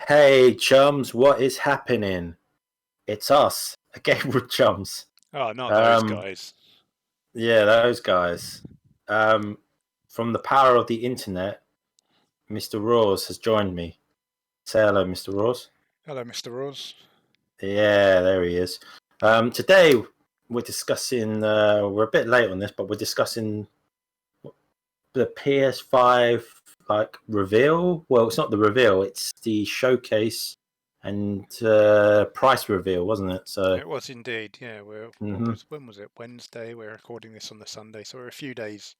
Hey, chums, what is happening? It's us, again with chums. Oh, not those Um, guys. yeah, those guys. From the power of the internet, Mr. Rawls has joined me. Say hello, Mr. Rawls. Hello, Mr. Ross. Yeah, there he is. Today we're discussing. We're a bit late on this, but we're discussing the PS5 reveal. Well, it's not the reveal; it's the showcase and price reveal, wasn't it? So. It was indeed, yeah. Mhm. When was it? Wednesday. We're recording this on the Sunday, so we're a few days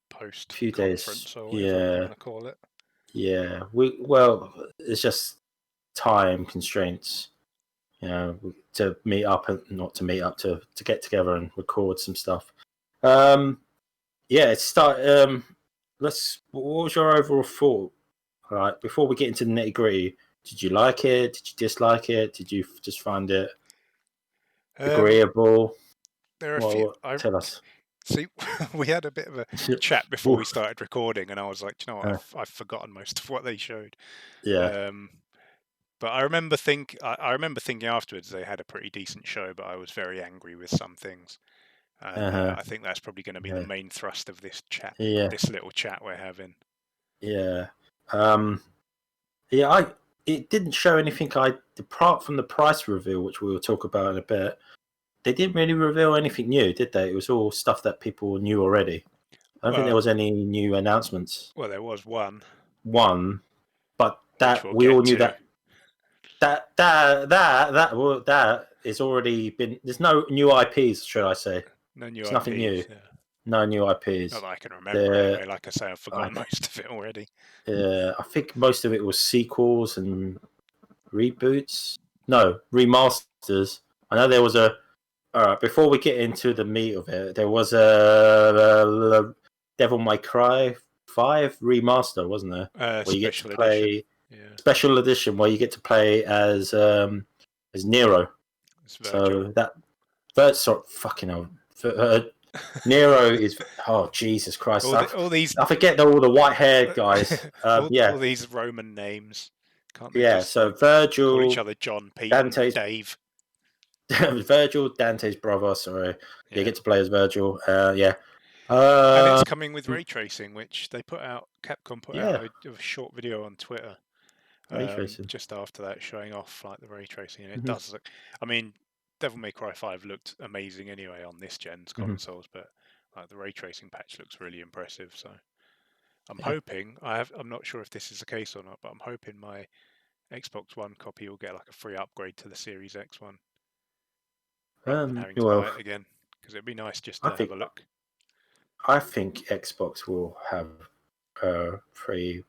post Few days. conference or whatever you Yeah, want to call it. yeah. It's just time constraints, to meet up and not to meet up to get together and record some stuff. Um, yeah. It's start. Let's. What was your overall thought? Right before we get into the nitty gritty, did you like it? Did you dislike it? Did you just find it Um, agreeable? there are a few. Well, tell us. See. We had a bit of a chat before we started recording, and I was like, you know what? I've forgotten most of what they showed. Yeah. Um, but I remember thinking afterwards they had a pretty decent show, but I was very angry with some things. And Uh-huh. I think that's probably going to be the Yeah. main thrust of this chat, Yeah. this little chat we're having. Yeah. Um, Yeah, it didn't show anything. Apart from the price reveal, which we will talk about in a bit. They didn't really reveal anything new, did they? It was all stuff that people knew already. I don't think there Well, was any new announcements. there was one, One, but which that we'll we all get knew to. that is already been. There's no new IPs, should I say? No new It's nothing new. IPs. Yeah. No new Not IPs. that I can remember The anyway. Like I say, I've I, forgotten most of it already. I think most of it was sequels and reboots. No, remasters. I know there was a. All right, before we get into the meat of it, there was a Devil May Cry 5 remaster, wasn't there? Where you get to Special edition. play Yeah. special edition, where you get to play as Nero. It's Virgil. So that first sort fucking hell, Nero is Jesus Christ! All these, I forget all the white haired guys. all these Roman names. Can't they Yeah. just So call each Virgil, other John, Pete, and Dante's Dave? Virgil, Dante's brother. Sorry, you Yeah. get to play as Virgil. Yeah. And it's Uh, coming with ray tracing, which they put out. Capcom put yeah, out a short video on Twitter ray tracing. just after that, showing off like the ray tracing, and it Hmm. does look. I mean, Devil May Cry 5 looked amazing anyway on this gen's Hmm. consoles, but like the ray tracing patch looks really impressive. So I'm Yeah. hoping I'm not sure if this is the case or not, but I'm hoping my Xbox One copy will get like a free upgrade to the Series X one rather than having to Well, buy it again, because it'd be nice just I to have think a look. Xbox will have a pretty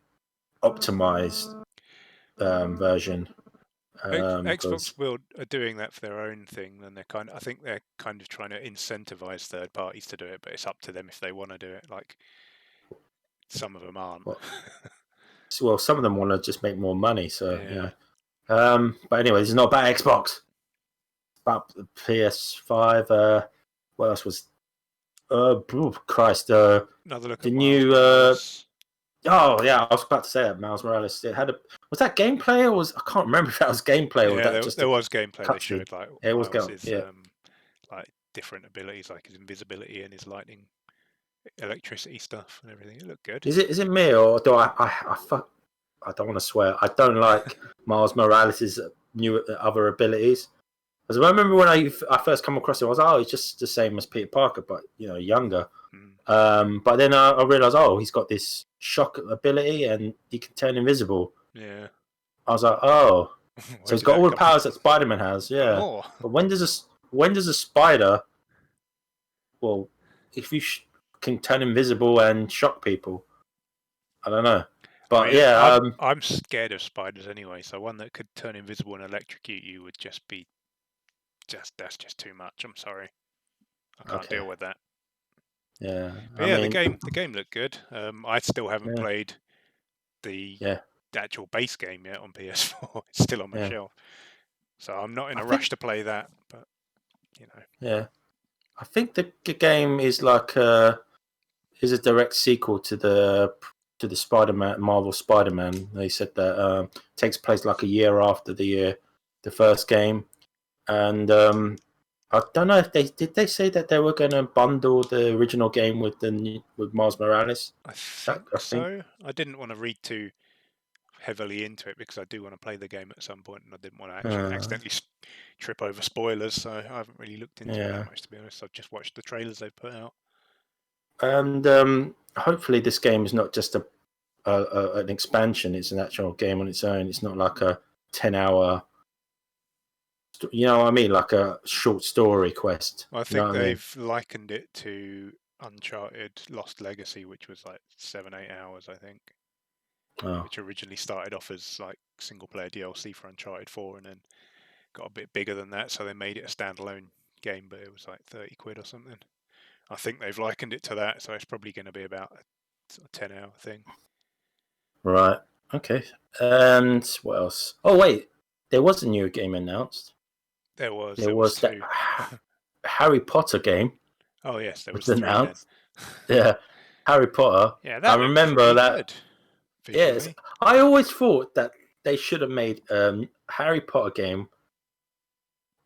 optimized version because Xbox are doing that for their own thing, and I think they're kind of trying to incentivize third parties to do it, but it's up to them if they want to do it. Like some of them aren't. some of them want to just make more money. So Yeah. But anyway, this is not about Xbox. About the PS5. What else was? Christ. Another look The at Miles new. Morales. Oh yeah, I was about to say that Miles Morales. It had a. Was that gameplay or was I can't remember if that was gameplay or Yeah, that just there a was gameplay they cutscene. showed, like Yeah, it was game. Miles's Yeah. like different abilities, like his invisibility and his lightning, electricity stuff and everything. It looked good. Is it me or do I fuck? I don't want to swear. I don't like Miles Morales' new other abilities. Because I remember when I first come across it, I was he's just the same as Peter Parker, but younger. But then I realized, he's got this shock ability and he can turn invisible. Yeah. I was like, oh, so Where he's did got that all the come from? powers that Spider-Man has. Yeah, Oh. but when does a spider? Well, if you can turn invisible and shock people, I don't know. I But mean, yeah, I'm scared of spiders anyway, so one that could turn invisible and electrocute you would just be that's just too much. I'm sorry, I can't okay, deal with that. yeah. But I yeah, mean, the game looked good. I still haven't yeah, played the yeah, actual base game yet on PS4. It's still on my yeah. shelf, so I'm not in I a think, rush to play that. But you know, yeah, I think the game is like is a direct sequel to the to the Marvel Spider-Man. They said that takes place like a year after the first game, and I don't know if they say that they were going to bundle the original game with with Miles Morales. I think so. I didn't want to read too heavily into it because I do want to play the game at some point, and I didn't want to actually accidentally trip over spoilers. So I haven't really looked into it that much, to be honest. I've just watched the trailers they've put out. And hopefully, this game is not just an expansion. It's an actual game on its own. It's not like a 10-hour. You know what I mean? Like a short story quest. Well, I think they've likened it to Uncharted Lost Legacy, which was like 7-8 hours, I think. Which originally started off as like single player DLC for Uncharted 4 and then got a bit bigger than that, so they made it a standalone game, but it was like 30 quid or something. I think they've likened it to that, so it's probably going to be about a 10-hour thing. Right. Okay. And what else? Oh wait, there was a new game announced. There was that Harry Potter game. Oh yes, there was 3 announced. Yeah, Harry Potter. Yeah, that I remember that. Good, visually. Yes, I always thought that they should have made Harry Potter game,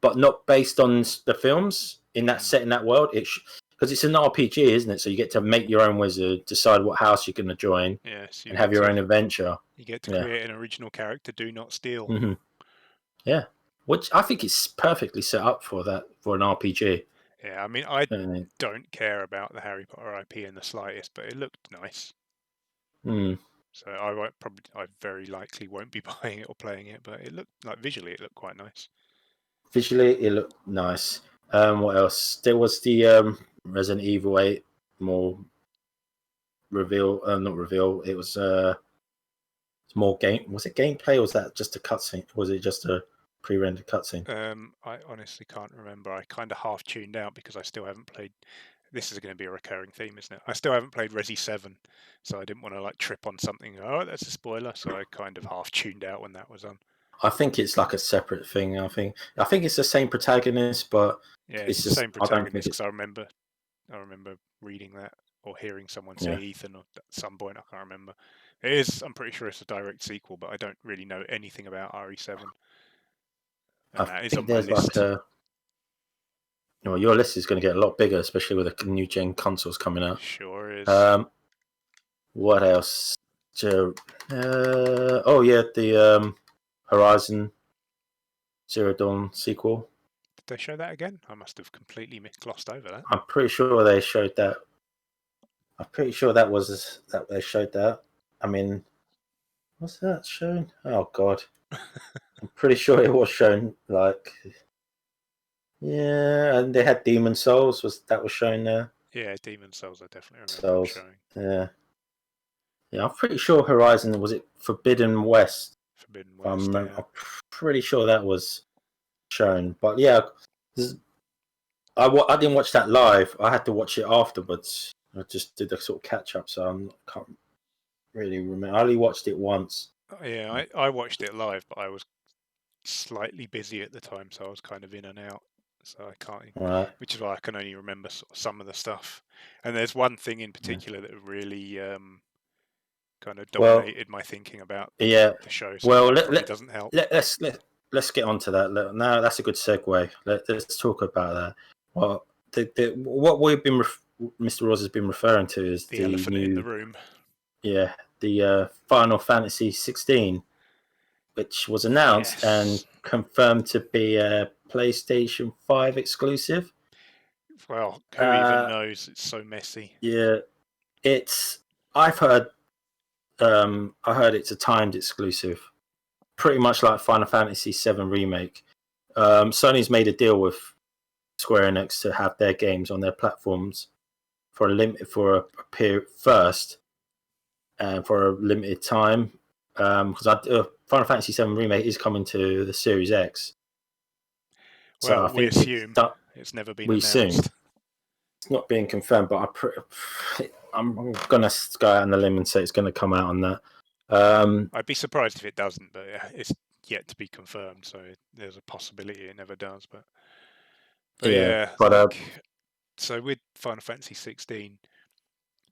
but not based on the films in that set in that world. Because it's an RPG, isn't it? So you get to make your own wizard, decide what house you're going to join, and have your own adventure. You get to create an original character. Do not steal. Mm-hmm. Yeah, which I think is perfectly set up for that, for an RPG. Yeah, I mean, I don't care about the Harry Potter IP in the slightest, but it looked nice. So I very likely won't be buying it or playing it, but it looked like visually it looked quite nice. Visually, it looked nice. What else? There was the Resident Evil 8 more reveal. Not reveal. It was more game. Was it gameplay, or was that just a cutscene? Was it just a pre-rendered cutscene? I honestly can't remember. I kind of half tuned out because I still haven't played. This is going to be a recurring theme, isn't it? I still haven't played Resi 7, so I didn't want to like trip on something. Oh, that's a spoiler. So I kind of half tuned out when that was on. I think it's like a separate thing. I think it's the same protagonist, but yeah, it's the same protagonist. Because I remember reading that or hearing someone say Ethan at some point. I can't remember. It is. I'm pretty sure it's a direct sequel, but I don't really know anything about RE7. And that is on my list. Your list is going to get a lot bigger, especially with the new gen consoles coming out. Sure is. What else? The Horizon Zero Dawn sequel. Did they show that again? I must have completely glossed over that. I'm pretty sure they showed that. I'm pretty sure that they showed that. I mean, what's that shown? Oh God, I'm pretty sure it was shown. Like, yeah, and they had Demon Souls. Was shown there? Yeah, Demon Souls. I definitely remember showing. Yeah, I'm pretty sure Horizon was it Forbidden West. Forbidden West. I'm pretty sure that was shown, but yeah, I didn't watch that live. I had to watch it afterwards. I just did a sort of catch up, so I can't really remember. I only watched it once. Yeah, I watched it live, but I was slightly busy at the time, so I was kind of in and out. So I can't, which is why I can only remember sort of some of the stuff. And there's one thing in particular that really kind of dominated my thinking about the show. So it doesn't help. Let's get on to that. Now that's a good segue. Let's talk about that. Well, what Mr. Ross has been referring to is the elephant in the room. Yeah, the Final Fantasy 16, which was announced and confirmed to be a PlayStation 5 exclusive. Well, who even knows? It's so messy. Yeah, I've heard. I heard it's a timed exclusive, pretty much like Final Fantasy VII Remake. Sony's made a deal with Square Enix to have their games on their platforms for a period first, and for a limited time. Because Final Fantasy VII Remake is coming to the Series X. Well, so we assume it's never been announced. Assume. It's not being confirmed, but I'm going to go out on the limb and say it's going to come out on that. I'd be surprised if it doesn't, but it's yet to be confirmed, so there's a possibility it never does. But so with Final Fantasy 16,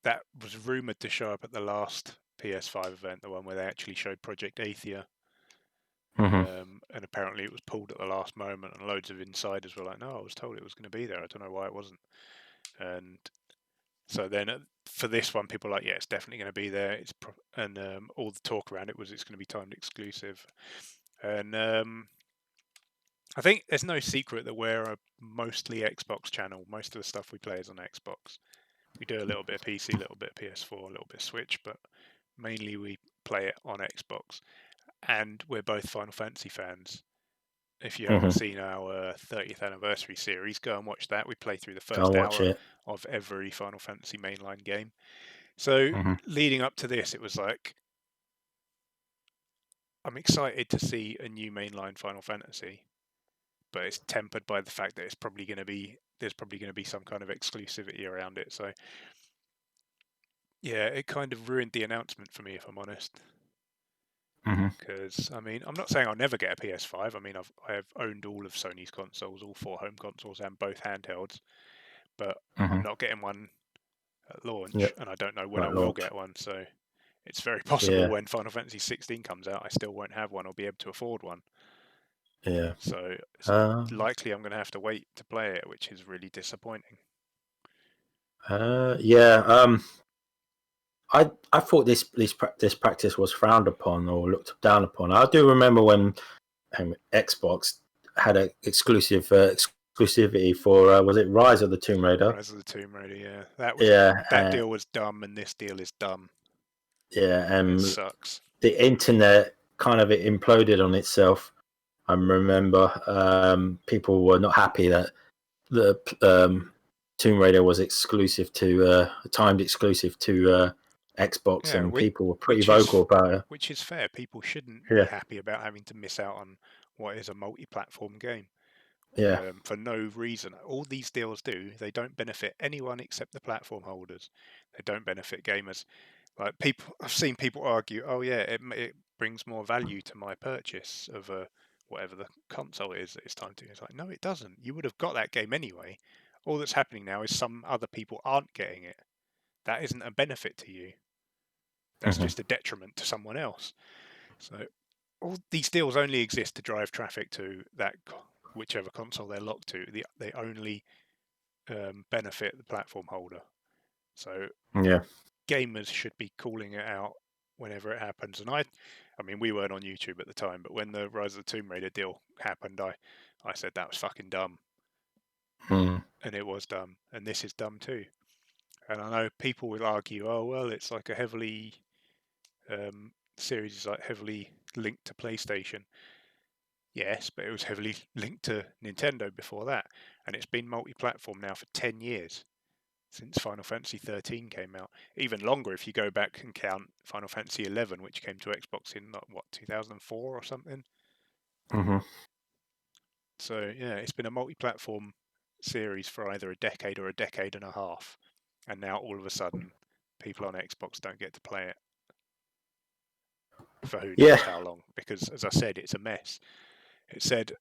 that was rumoured to show up at the last PS5 event, the one where they actually showed Project Athia. Mm-hmm. And apparently it was pulled at the last moment, and loads of insiders were like, "No, I was told it was going to be there. I don't know why it wasn't." And so then for this one, people were like, "Yeah, it's definitely going to be there." And all the talk around it was it's going to be timed exclusive. And I think there's no secret that we're a mostly Xbox channel. Most of the stuff we play is on Xbox. We do a little bit of PC, a little bit of PS4, a little bit of Switch, but mainly we play it on Xbox. And we're both Final Fantasy fans. If you haven't seen our 30th anniversary series, go and watch that. We play through the I'll first watch hour it. of every Final Fantasy mainline game. So leading up to this, it was like, I'm excited to see a new mainline Final Fantasy, but it's tempered by the fact that there's probably going to be some kind of exclusivity around it. So yeah, it kind of ruined the announcement for me, if I'm honest. Because I mean, I'm not saying I'll never get a PS5. I mean, I have owned all of Sony's consoles, all 4 home consoles and both handhelds, but I'm not getting one at launch, and I don't know when I will get one. So it's very possible when Final Fantasy 16 comes out, I still won't have one or be able to afford one. Yeah. So it's likely I'm going to have to wait to play it, which is really disappointing. Yeah. I thought this practice was frowned upon or looked down upon. I do remember when Xbox had an exclusivity for was it Rise of the Tomb Raider? Rise of the Tomb Raider, yeah. That deal was dumb, and this deal is dumb. Yeah, it sucks. The internet kind of imploded on itself. I remember people were not happy that the Tomb Raider was exclusive to timed exclusive to Xbox, and people were pretty vocal about it. Which is fair. People shouldn't be happy about having to miss out on what is a multi-platform game. For no reason. All these deals do, they don't benefit anyone except the platform holders. They don't benefit gamers. Like I've seen people argue, "Oh yeah, it brings more value to my purchase of whatever the console is that it's time to." It's like, no, it doesn't. You would have got that game anyway. All that's happening now is some other people aren't getting it. That isn't a benefit to you. That's just a detriment to someone else. So all these deals only exist to drive traffic to that whichever console they're locked to. They only benefit the platform holder. So gamers should be calling it out whenever it happens. And I mean, we weren't on YouTube at the time, but when the Rise of the Tomb Raider deal happened, I said that was fucking dumb. And it was dumb. And this is dumb too. And I know people will argue, oh, well, it's like a heavily, series is like heavily linked to PlayStation. Yes, but it was heavily linked to Nintendo before that. And it's been multi-platform now for 10 years. Since Final Fantasy 13 came out. Even longer if you go back and count Final Fantasy 11, which came to Xbox in, 2004 or something? So, yeah, it's been a multi-platform series for either a decade or a decade and a half. And now, all of a sudden, people on Xbox don't get to play it for who knows how long. Because, as I said, it's a mess. It said,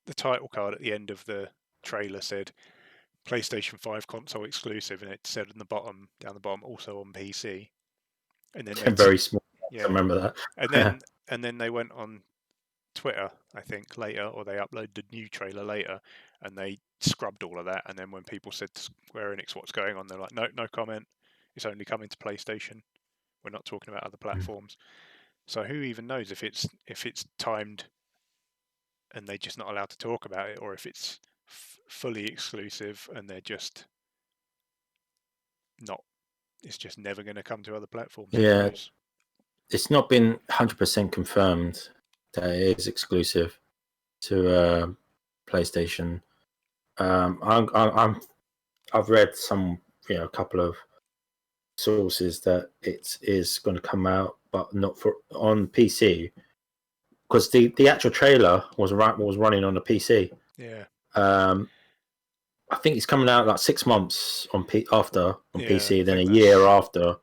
the title card at the end of the trailer said, PlayStation 5 console exclusive, and it said down the bottom, also on PC. And then very small. Yeah. I remember that. And then they went on Twitter, I think, later, or they uploaded the new trailer later, and they scrubbed all of that. And then when people said to Square Enix, "What's going on?" they're like, "No comment. It's only coming to PlayStation. We're not talking about other platforms." So who even knows if it's timed, and they're just not allowed to talk about it, or if it's fully exclusive and they're just not. It's just never going to come to other platforms. Yeah, it's not been 100% confirmed that it is exclusive to PlayStation. I've read some, a couple of sources that it is going to come out, but not on PC, because the actual trailer was running on the PC. Yeah. I think it's coming out like 6 months after on PC, then a year after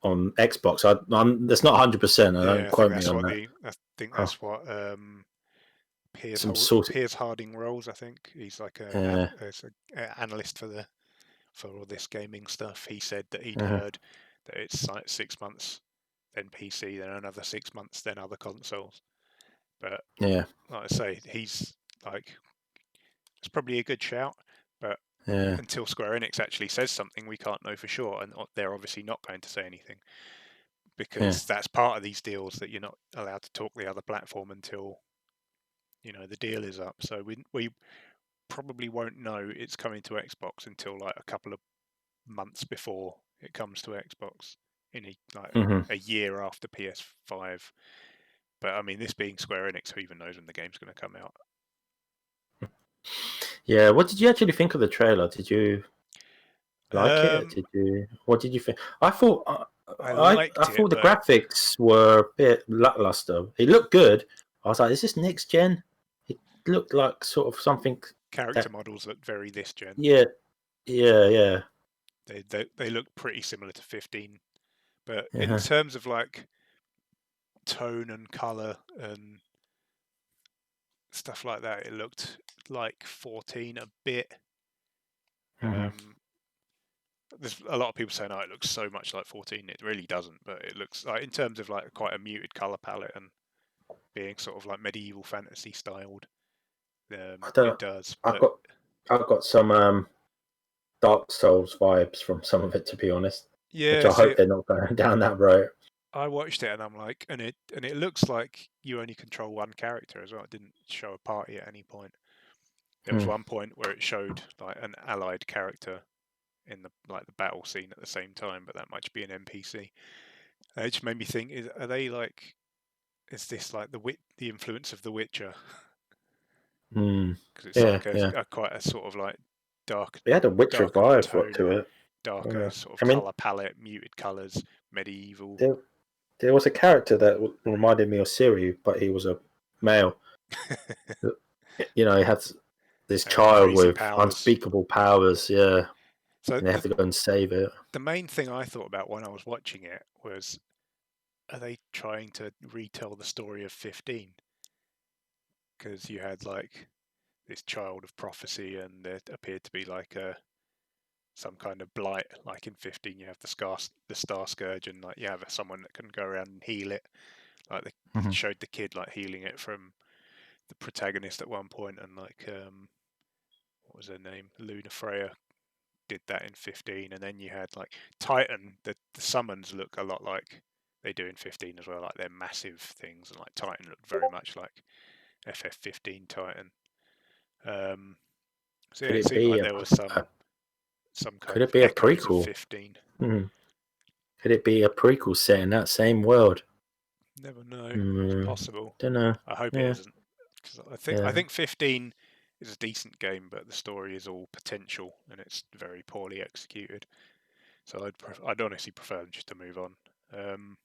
on Xbox. That's not 100%. I don't quote me on that. I think that's what Piers Harding rolls. I think he's like an analyst for all this gaming stuff. He said that he'd heard that it's like 6 months then PC, then another 6 months, then other consoles. But yeah, like I say, he's like, it's probably a good shout, but yeah, until Square Enix actually says something, we can't know for sure, and they're obviously not going to say anything because that's part of these deals, that you're not allowed to talk the other platform until the deal is up. So we probably won't know it's coming to Xbox until like a couple of months before it comes to Xbox, in a year after PS5. But I mean, this being Square Enix, who even knows when the game's going to come out? Yeah. What did you actually think of the trailer? Did you like it? Did you? What did you think? I thought I I liked it, thought the but graphics were a bit lackluster. It looked good. I was like, is this next gen? It looked like sort of something character that. models that vary this gen. Yeah, yeah, yeah. They look pretty similar to 15, but in Uh-huh. terms of like tone and color and stuff like that, it looked like 14 a bit. There's a lot of people saying, "Oh, it looks so much like 14." It really doesn't, but it looks like, in terms of like quite a muted color palette and being sort of like medieval fantasy styled, I don't it know. does. I've But got I've got some Dark Souls vibes from some of it, to be honest. Which yeah, I see, hope they're not going down that road. I watched it and I'm like, and it looks like you only control one character as well. It didn't show a party at any point. There was Hmm. one point where it showed like an allied character in the battle scene at the same time, but that might be an NPC. It just made me think: are they like? Is this like the influence of The Witcher? Hmm. Because it's Yeah, like yeah. a quite a sort of like It had a Witcher darkened vibe tone, to it. darker Yeah. sort of I mean, color palette, muted colors, medieval. there was a character that reminded me of Siri, but he was a male. He had this And child crazy with powers. unspeakable powers. Yeah, So and they have to go and save it. the main thing I thought about when I was watching it was, are they trying to retell the story of 15? Because you had like this child of prophecy, and there appeared to be like some kind of blight. Like in 15, you have the Star Scourge, and like you have someone that can go around and heal it. Like they Mm-hmm. showed the kid like healing it from the protagonist at one point, and like what was her name, Luna Freya, did that in 15. And then you had like Titan. The summons look a lot like they do in 15 as well. Like they're massive things, and like Titan looked very much like FF15 Titan. So yeah, Could it it seemed be like a, there was a some Could kind it of be a echoes of prequel? 15. Hmm. Could it be a prequel set in that same world? Never know. It's Mm, possible. don't know. I hope it Yeah, isn't, because I yeah. think 15 is a decent game, but the story is all potential and it's very poorly executed. So I'd honestly prefer just to move on. Um,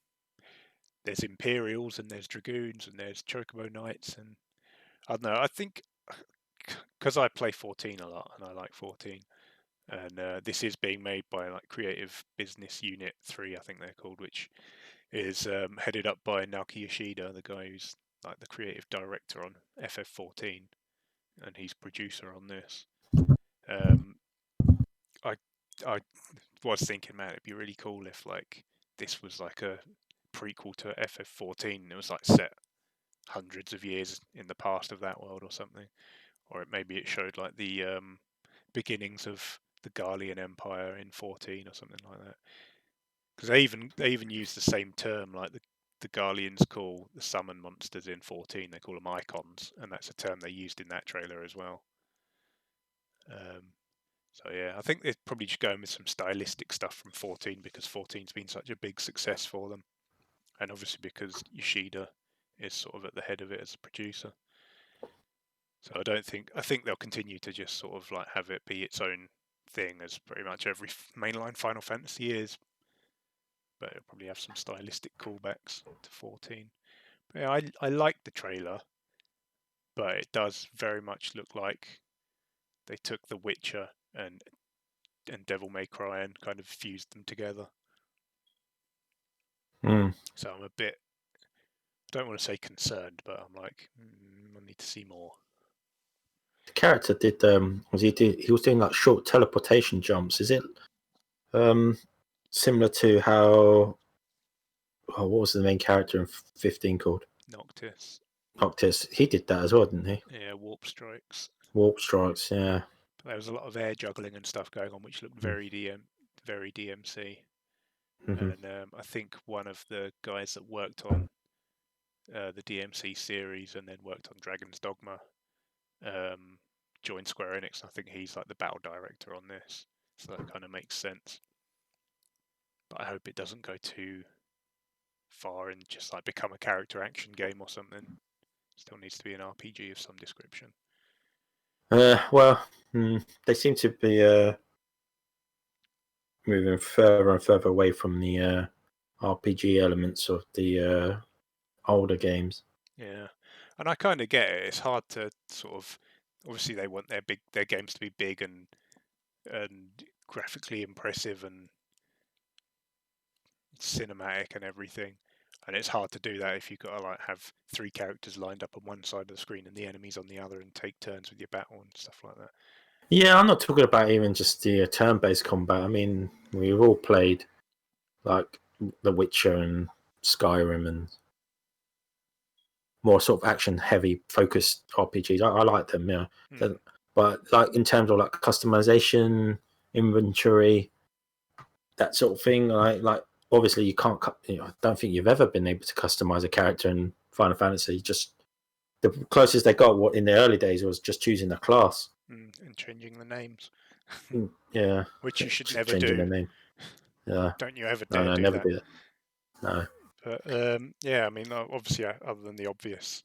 there's Imperials and there's Dragoons and there's Chocobo Knights, and I don't know. I think because I play 14 a lot and I like 14, and this is being made by like Creative Business Unit 3, I think they're called, which is headed up by Naoki Yoshida, the guy who's like the creative director on FF14, and he's producer on this. Um, I I was thinking, man, it'd be really cool if like this was like a prequel to FF14. It was like set hundreds of years in the past of that world or something, or maybe it showed like the beginnings of the Garlean Empire in 14 or something like that. Because they even use the same term, like the Garleans call the summon monsters in 14. They call them icons, and that's a term they used in that trailer as well. So yeah, I think they're probably just going with some stylistic stuff from 14 because 14's been such a big success for them, and obviously because Yoshida is sort of at the head of it as a producer. So I think they'll continue to just sort of like have it be its own thing, as pretty much every mainline Final Fantasy is, but it'll probably have some stylistic callbacks to 14. But yeah, I like the trailer, but it does very much look like they took The Witcher and Devil May Cry and kind of fused them together. Mm. So I'm a bit, I don't want to say concerned, but I'm like, I need to see more. The character did he was doing like short teleportation jumps. Is it similar to how what was the main character in 15 called? Noctis. Noctis. He did that as well, didn't he? Yeah, warp strikes. Warp strikes. Yeah. But there was a lot of air juggling and stuff going on, which looked very DMC. Mm-hmm. And I think one of the guys that worked on the DMC series and then worked on Dragon's Dogma joined Square Enix. I think he's like the battle director on this, so that kind of makes sense. But I hope it doesn't go too far and just like become a character action game or something. Still needs to be an RPG of some description. Well, they seem to be moving further and further away from the RPG elements of the older games. Yeah, and I kind of get it. It's hard to sort of, obviously they want their games to be big and graphically impressive and cinematic and everything. And it's hard to do that if you've got to like have 3 characters lined up on one side of the screen and the enemies on the other and take turns with your battle and stuff like that. Yeah, I'm not talking about even just the turn-based combat. I mean, we've all played like The Witcher and Skyrim and more sort of action-heavy focused RPGs. I like them, yeah. But like in terms of like customization, inventory, that sort of thing, like obviously you can't. I don't think you've ever been able to customize a character in Final Fantasy. Just the closest they got in the early days was just choosing a class and changing the names. Yeah, which you should never changing do. the name. Yeah, Don't you ever no, dare do never that. do that. No. But yeah, I mean, obviously, other than the obvious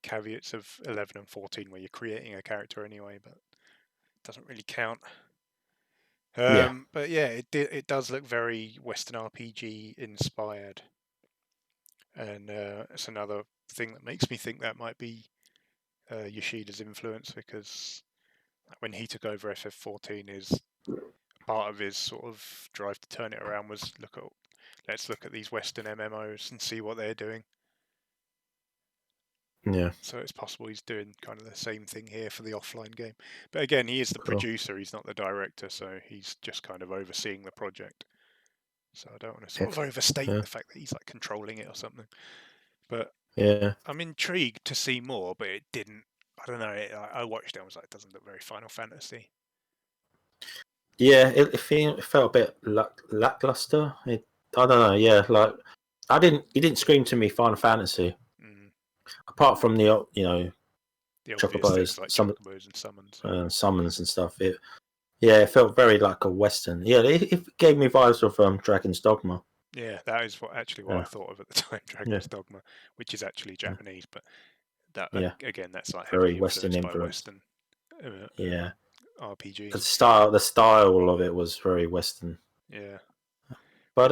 caveats of 11 and 14, where you're creating a character anyway, but it doesn't really count. Yeah. But yeah, it does look very Western RPG inspired, and it's another thing that makes me think that might be Yoshida's influence, because when he took over FF14, his part of his sort of drive to turn it around was let's look at these Western MMOs and see what they're doing. Yeah. So it's possible he's doing kind of the same thing here for the offline game. But again, he is the producer, he's not the director, so he's just kind of overseeing the project. So I don't want to sort of overstate the fact that he's like controlling it or something. But yeah, I'm intrigued to see more, but it didn't. I don't know. I watched it and was like, it doesn't look very Final Fantasy. Yeah, it felt a bit lackluster. I don't know. Yeah, like it didn't scream to me Final Fantasy. Apart from the chocobos, like chocobos and summons, summons and stuff. It felt very like a Western. Yeah, it gave me vibes of Dragon's Dogma. Yeah, that is what I thought of at the time, Dragon's Dogma, which is actually Japanese, but that again, that's like very heavily Western influenced by Western RPGs. The style of it was very Western. Yeah, but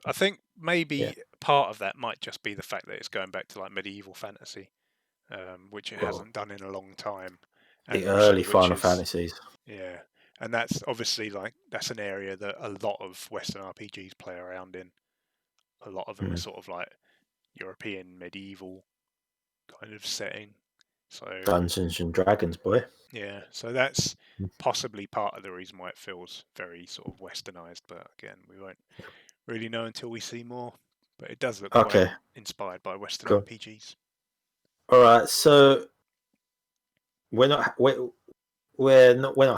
I think maybe part of that might just be the fact that it's going back to like medieval fantasy, which it hasn't done in a long time. And the early Final Fantasies. Yeah, and that's obviously that's an area that a lot of Western RPGs play around in. A lot of them are sort of like European medieval kind of setting. So Dungeons and Dragons, boy. Yeah, so that's possibly part of the reason why it feels very sort of westernized. But again, we won't really know until we see more. But it does look quite inspired by Western RPGs. All right, so we're not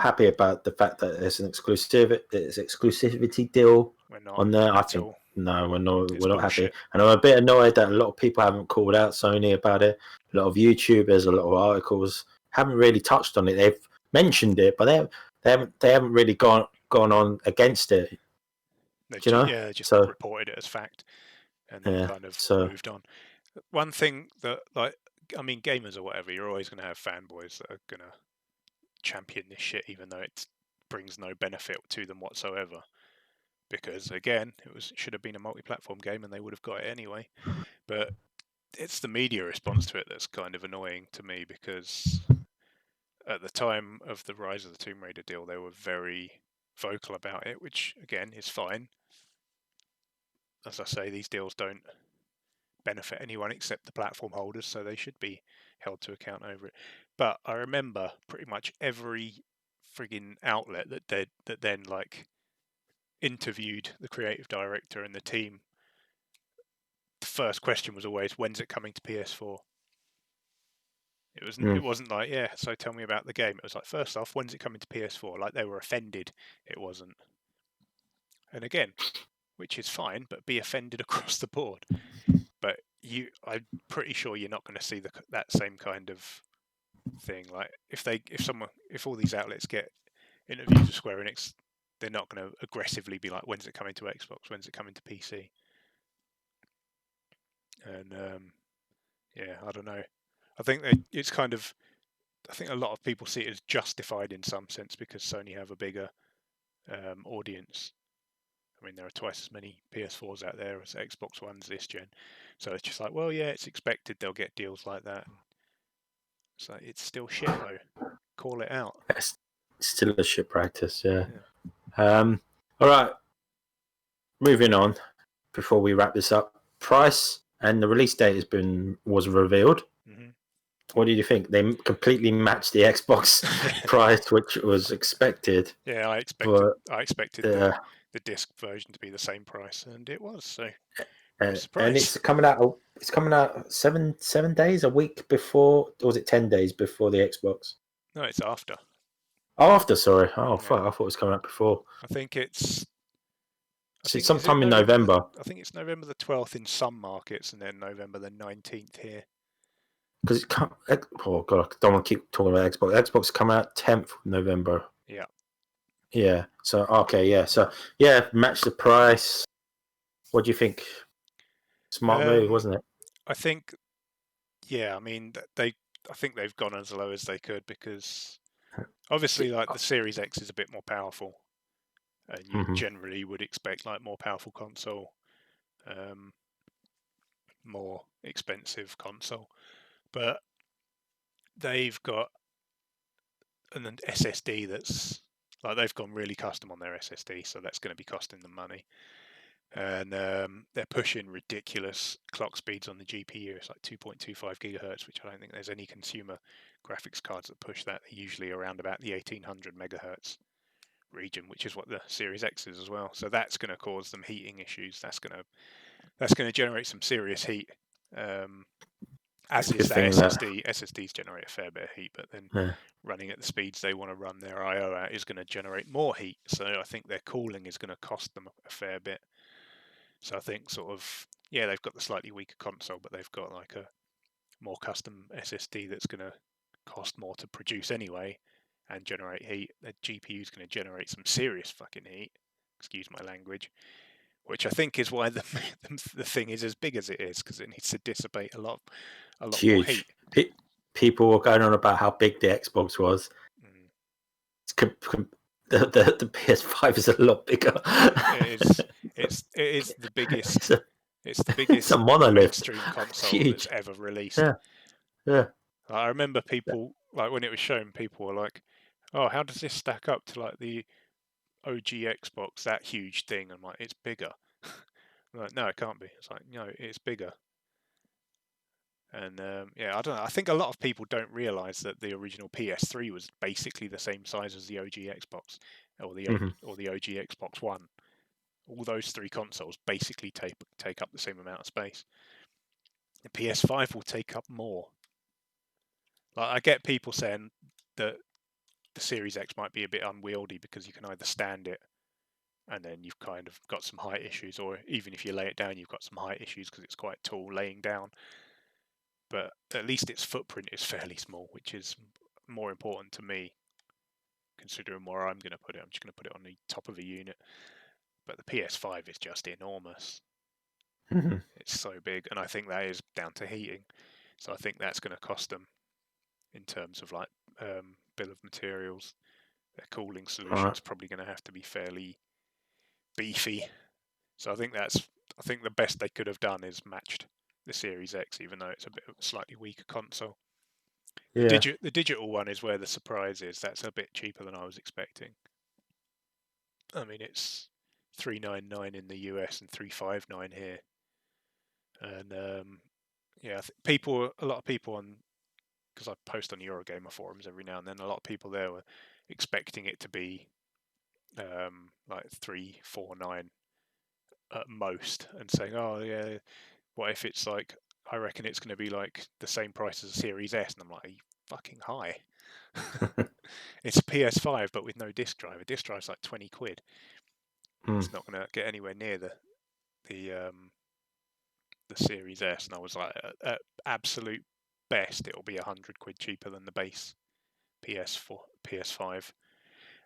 happy about the fact that there's an exclusivity deal on there. I think no, we're not happy, and I'm a bit annoyed that a lot of people haven't called out Sony about it. A lot of YouTubers, a lot of articles haven't really touched on it. They've mentioned it, but they haven't really gone on against it. Just reported it as fact, and then kind of moved on. One thing that, gamers or whatever, you're always going to have fanboys that are going to champion this shit, even though it brings no benefit to them whatsoever. Because again, it should have been a multi-platform game, and they would have got it anyway. But it's the media response to it that's kind of annoying to me, because at the time of the Rise of the Tomb Raider deal, they were very vocal about it, which again is fine. As I say, these deals don't benefit anyone except the platform holders, so they should be held to account over it. But I remember pretty much every frigging outlet that then interviewed the creative director and the team the first question was always, when's it coming to PS4? It wasn't like, yeah, so tell me about the game. It was like, first off, when's it coming to PS4? Like they were offended it wasn't. And again, which is fine, but be offended across the board. But I'm pretty sure you're not going to see that same kind of thing. Like if all these outlets get interviews with Square Enix, they're not going to aggressively be like, when's it coming to Xbox? When's it coming to PC? And yeah, I don't know. I think it's kind of. I think a lot of people see it as justified in some sense because Sony have a bigger audience. I mean, there are twice as many PS4s out there as Xbox Ones this gen, so it's just like, well, yeah, it's expected they'll get deals like that. So it's still shit though. Call it out. It's still a shit practice, yeah. All right, moving on. Before we wrap this up, price and the release date was revealed. Mm-hmm. What do you think? They completely matched the Xbox price, which was expected. Yeah, I expected the disc version to be the same price, and it was. So, and it's coming out. It's coming out 7 days, a week before, or was it 10 days before the Xbox? No, it's after. Oh, after. Sorry. Oh, fuck! I thought it was coming out before. I think it's. Sometime in November. I think it's November the 12th in some markets, and then November the 19th here. Because it can't. Oh god, I don't want to keep talking about Xbox. Xbox come out 10th of November. Yeah. Yeah. So okay. Yeah. So yeah, match the price. What do you think? Smart move, wasn't it? I think. Yeah, I mean I think they've gone as low as they could because obviously, like the Series X is a bit more powerful, and you generally would expect like more powerful console, more expensive console, but they've got an SSD that's like they've gone really custom on their SSD, so that's going to be costing them money. And they're pushing ridiculous clock speeds on the GPU. It's like 2.25 gigahertz, which I don't think there's any consumer graphics cards that push that. They're usually around about the 1800 megahertz region, which is what the Series X is as well. So that's going to cause them heating issues. That's going to generate some serious heat. As is that SSD. SSDs generate a fair bit of heat, but then running at the speeds they want to run their I/O at is going to generate more heat. So I think their cooling is going to cost them a fair bit. So I think they've got the slightly weaker console, but they've got like a more custom SSD that's going to cost more to produce anyway and generate heat. The GPU is going to generate some serious fucking heat. Excuse my language. Which I think is why the thing is as big as it is, because it needs to dissipate a lot more heat. People were going on about how big the Xbox was. The PS5 is a lot bigger. It is the biggest. It's the biggest mainstream console that's ever released. Yeah. I remember people like when it was shown, people were like, "Oh, how does this stack up to like the OG Xbox, that huge thing?" I'm like, "It's bigger." I'm like, no, it can't be. It's like, no, it's bigger. And I don't know. I think a lot of people don't realize that the original PS3 was basically the same size as the OG Xbox or the OG Xbox One. All those three consoles basically take up the same amount of space. The PS5 will take up more. Like I get people saying that the Series X might be a bit unwieldy because you can either stand it and then you've kind of got some height issues, or even if you lay it down, you've got some height issues because it's quite tall laying down. But at least its footprint is fairly small, which is more important to me, considering where I'm going to put it. I'm just going to put it on the top of a unit. But the PS5 is just enormous. It's so big, and I think that is down to heating. So I think that's going to cost them in terms of like bill of materials. Their cooling solution is probably going to have to be fairly beefy. So I think the best they could have done is matched the Series X, even though it's a bit of a slightly weaker console. Yeah. The digital one is where the surprise is. That's a bit cheaper than I was expecting. I mean, it's $399 in the US and $359 here. And a lot of people on, because I post on Eurogamer forums every now and then, a lot of people there were expecting it to be like $349 at most, and saying, "Oh yeah, what if it's like, I reckon it's going to be like the same price as a Series S, and I'm like, are you fucking high? It's a PS5 but with no disc drive. A disc drive's like 20 quid. It's not going to get anywhere near the Series S, and I was like, at absolute best, it'll be 100 quid cheaper than the base PS5.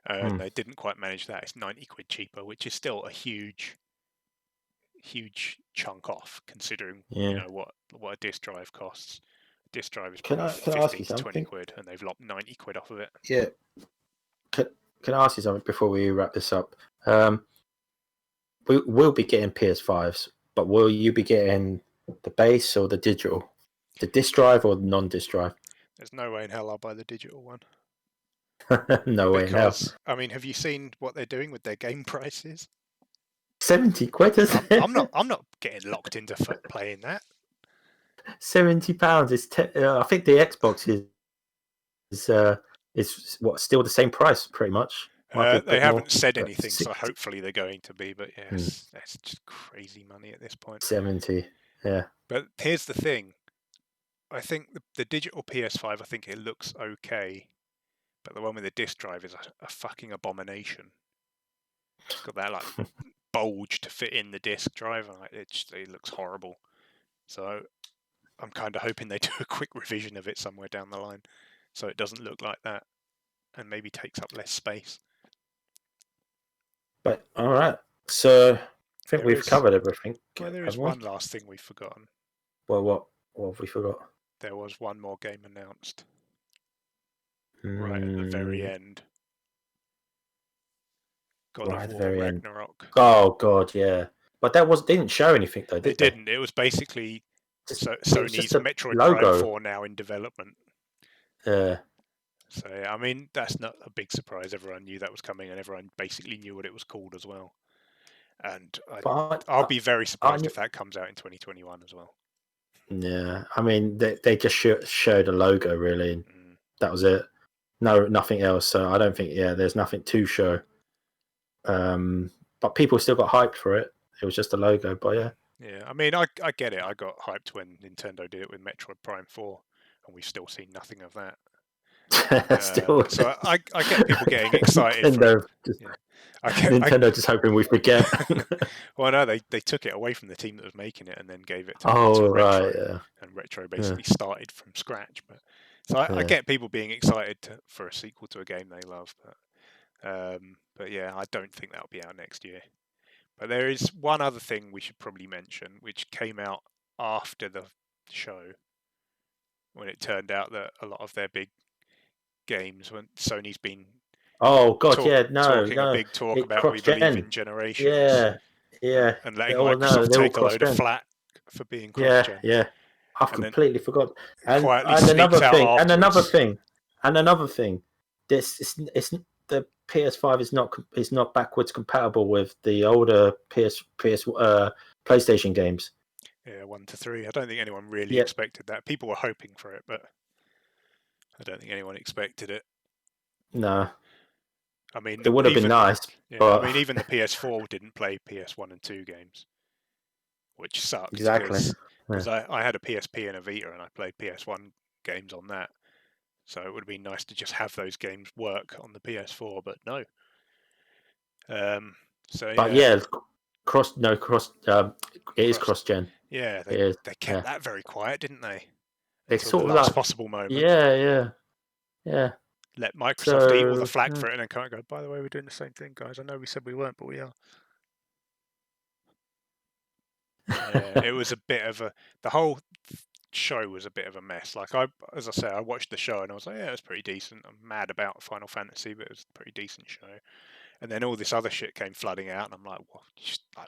And they didn't quite manage that. It's 90 quid cheaper, which is still a huge chunk off, considering what a disc drive costs. A disc drive is probably 15 to 20 quid, and they've lopped 90 quid off of it. Yeah. Can I ask you something before we wrap this up? We will be getting PS5s, but will you be getting the base or the digital? The disc drive or the non-disc drive? There's no way in hell I'll buy the digital one. No way in hell. I mean, have you seen what they're doing with their game prices? 70 quid, isn't it? I'm not getting locked into playing that. £70 is. I think the Xbox is what, still the same price, pretty much. They haven't said anything, so hopefully they're going to be. But yes, that's just crazy money at this point. 70, yeah. But here's the thing: I think the digital PS5, I think it looks okay, but the one with the disc drive is a fucking abomination. It's got that like bulge to fit in the disc drive, and it looks horrible. So I'm kind of hoping they do a quick revision of it somewhere down the line, so it doesn't look like that, and maybe takes up less space. But all right, so I think we've covered everything. Well, there is one last thing we've forgotten. Well, what have we forgot? There was one more game announced right at the very end. God of War Ragnarok. Oh God, yeah. But that didn't show anything though, did they? It didn't. It was basically Sony's Metroid Prime 4 now in development. Yeah. So I mean, that's not a big surprise. Everyone knew that was coming, and everyone basically knew what it was called as well. And I'll be very surprised if that comes out in 2021 as well. Yeah, I mean, they just showed a logo really, and that was it. No, nothing else. So I don't think there's nothing to show. But people still got hyped for it. It was just a logo, but yeah. Yeah, I mean, I get it. I got hyped when Nintendo did it with Metroid Prime 4, and we've still seen nothing of that. So I get people getting excited. Nintendo just hoping we forget. Well, no, they took it away from the team that was making it and then gave it to Retro. Right, yeah. And Retro basically started from scratch. But so I get people being excited for a sequel to a game they love. But yeah, I don't think that'll be out next year. But there is one other thing we should probably mention, which came out after the show, when it turned out that a lot of their big games, when Sony's been talking a big talk about we believe in generations, and letting Microsoft take a load of flack for being cross-gen. Yeah, I've completely forgot. And another thing, this it's the PS5 is not backwards compatible with the older PlayStation games. Yeah, 1 to 3. I don't think anyone really expected that. People were hoping for it, but I don't think anyone expected it. No. I mean, it would have been nice. Yeah, but... I mean, even the PS4 didn't play PS1 and 2 games, which sucks. Exactly. Because I had a PSP and a Vita, and I played PS1 games on that. So it would have been nice to just have those games work on the PS4, but no. It is cross-gen. Yeah, they kept that very quiet, didn't they? It's sort the of last possible moment. Yeah. Let Microsoft eat all the flack for it, and then kind of go, by the way, we're doing the same thing, guys. I know we said we weren't, but we are. It was a bit of the whole show was a bit of a mess. Like as I said, I watched the show and I was like, yeah, it was pretty decent. I'm mad about Final Fantasy, but it was a pretty decent show. And then all this other shit came flooding out, and I'm like,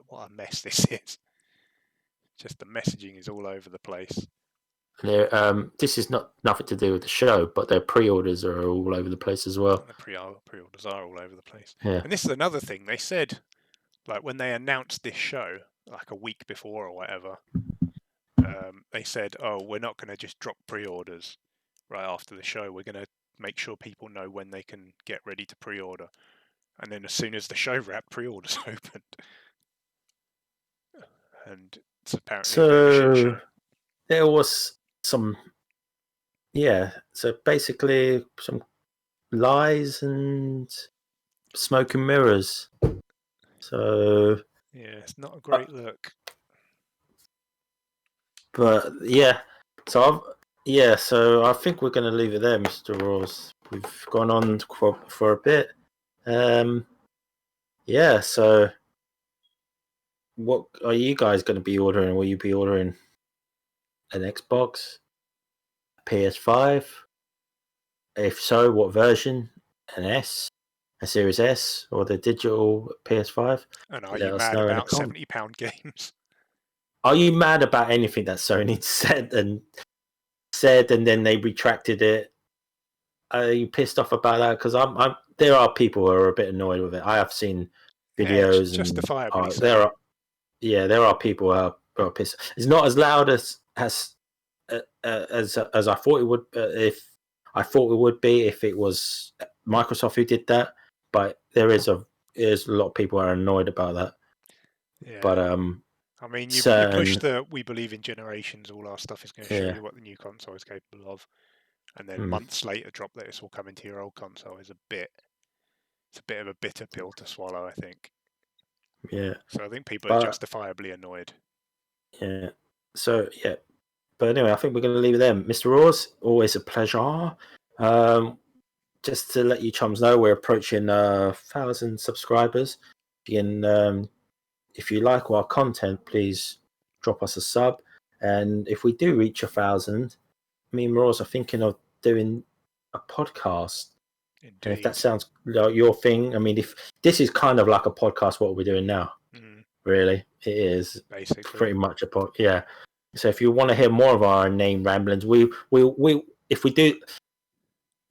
what a mess this is. Just the messaging is all over the place. This is nothing to do with the show, but their pre-orders are all over the place as well. And the pre-orders are all over the place. Yeah. And this is another thing. They said, like when they announced this show, like a week before or whatever, they said, we're not going to just drop pre-orders right after the show. We're going to make sure people know when they can get ready to pre-order. And then as soon as the show wrapped, pre-orders opened. And It's apparently a bit of a shit So show. there was some, so basically some lies and smoke and mirrors. So yeah, it's not a great look. But so I think we're going to leave it there, Mr. Rawls. We've gone on for a bit. So what are you guys going to be ordering? Will you be ordering an Xbox, PS5? If so, what version? An S, a Series S, or the digital PS5? And are Let you us mad know in the about comments. £70 games? Are you mad about anything that Sony said and then they retracted it? Are you pissed off about that? Because I'm. There are people who are a bit annoyed with it. I have seen videos justifiably and so. there are people who are pissed. It's not as loud as I thought it would. If I thought it would be if it was Microsoft who did that, but there's a lot of people who are annoyed about that. Yeah. But I mean, you push the "we believe in generations." All our stuff is going to show you what the new console is capable of, and then months later, drop that this will come into your old console is a bit of a bitter pill to swallow, I think. Yeah. So I think people are justifiably annoyed. Yeah. So yeah. But anyway, I think we're going to leave it there. Mr. Rawls, always a pleasure. Just to let you chums know, we're approaching 1,000 subscribers. And if you like our content, please drop us a sub. And if we do reach 1,000, me and Rawls are thinking of doing a podcast. Indeed. And if that sounds like your thing, I mean, if this is kind of like a podcast, what we're doing now, really, it is basically pretty much a podcast. Yeah. So if you want to hear more of our name ramblings, we if we do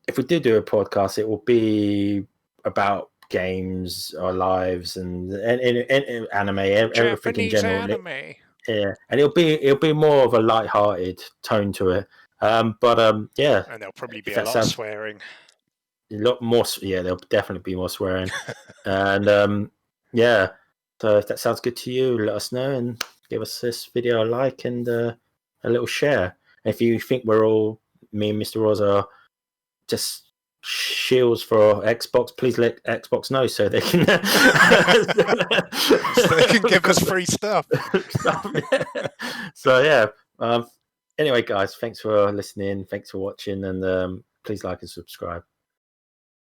a podcast, it will be about games, our lives, and anime, everything in general. Anime. Yeah, and it'll be more of a light-hearted tone to it. Yeah, and there'll probably be a lot of swearing. A lot more. Yeah, there'll definitely be more swearing, and yeah. So if that sounds good to you, let us know and give us this video a like and a little share. And if you think me and Mr. Rawls are just shields for Xbox, please let Xbox know so they can give us free stuff. So yeah. Anyway, guys, thanks for listening. Thanks for watching, and please like and subscribe.